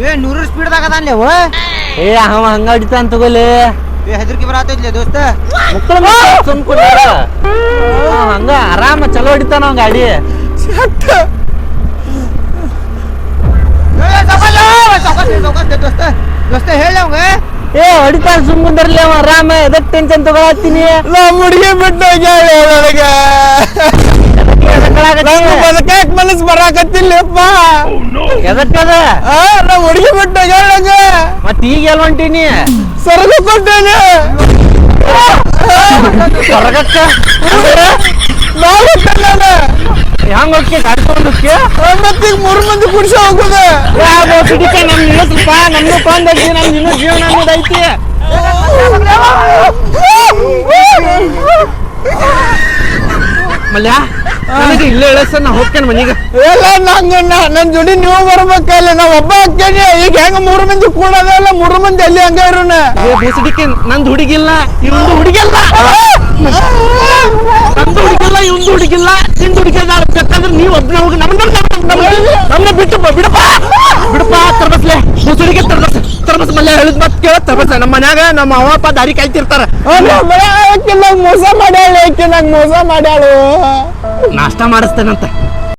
100 ಸ್ಪೀಡ್ದಾಗ ಅದಾನ್ಲೆ ಅವ. ಏ ಅವ ಹಂಗ ಹೊಡಿತಾನ ತಗೋಲಿ. ಹೆದರ್ಕಿ ಬರತೈತ್ಲೆ ದೋಸ್ತ. ಹಂಗ ಆರಾಮ ಚಲೋ ಹೊಡಿತಾನ ಅವ ಗಾಡಿ. ದೋಸ್ತ ಹೇಳ ಅವಂಗ. ಏ ಹೊಡಿತಾನ ಸುಮ್ಮಂದರ್ಲಿ ಅವ ಆರಾಮ. ಎದಕ್ ಟೆನ್ಷನ್ ತಗೊಳತ್ತೀನಿ. ನಮ್ ಹುಡುಗಿ ಬಿಟ್ಟು ನನಗೆ ಬದಕಾಕ್ ಮನಸ್ ಬರಾಕತ್ತಿಲ್ಲಪ್ಪ. ಎದಕ್ಕದ ನಮ್ ಹುಡುಗಿ ಬಿಟ್ಟು ಹೇಳಂಗ. ಮತ್ ಈಗ ಎಲ್ ಹೊಂಟೀನಿ? ಸ್ವರ್ಗ ಕೊಟ್ಟೇನೆ. ಸ್ವರ್ಗಕ್ಕ ಹೆಂಗ್ ಹೋಗಿ ಗಾಡಿ ತಗೊಂಡಕ್ಕೆ? ಮತ್ತೀಗ 3 ಮಂದಿ ಕುಡ್ಸ ಹೋಗುದ. ನಮ್ ನಿಲ್ಲಸ್ರಪ್ಪ, ನಮ್ದು ಕೊಂಡೈತಿ, ನಮ್ ಇನ್ನೂ ಜೀವನ ಅನ್ನೋದೈತಿ. ಮಲ್ಯ ನನಗೆ ಇಲ್ಲೇ ಹೇಳಸ ನಾ ಹೋಗ್ತೇನೆ ಮನೀಗ. ಎಲ್ಲ ನನ್ ಜೋಡಿ ನೀವು ಬರ್ಬೇಕಲ್ಲ. ನಾವ್ ಒಬ್ಬ ಹಾಕ್ತೇನೆ. ಈಗ ಹೆಂಗ 3 ಮಂದಿ ಕೂಡೋದಲ್ಲ, 3 ಮಂದಿ ಅಲ್ಲಿ ಹಂಗ ಇರೋಣ. ಬೇಸಡಿಕೆ ನಂದು ಹುಡುಗಿಲ್ಲ, ಇವಂದು ಹುಡುಗಿಲ್ಲ. ನಂದು ಹುಡುಗಿಲ್ಲ, ಇವಂದು ಹುಡುಗಿಲ್ಲ. ನಿಂದು ಹುಡುಗಿ ಬೇಕಂದ್ರೆ ನೀವು ಒಬ್ಬನ ಹೋಗಿ ನಮ್ಮನ್ನ ಬಿಡಪ್ಪ ಬಿಡಪ್ಪ. ತರ್ಬಸ್ಲೆ ಮುಸುಡಿಗೆ ತರ್ಬಸ್ ಮಲ್ಯ ಹೇಳಿದ್ ಮತ್ ಕೇಳ ತರ್ಬಸ್. ನಮ್ಮ ಮನ್ಯಾಗ ನಮ್ಮ ಅವ್ವ ಅಪ್ಪ ದಾರಿ ಕಾಯ್ತಿರ್ತಾರ. ಮೋಸ ಮಾಡ್ಯಾಳು. ನಾಷ್ಟ ಮಾಡಿಸ್ತೇನಂತ.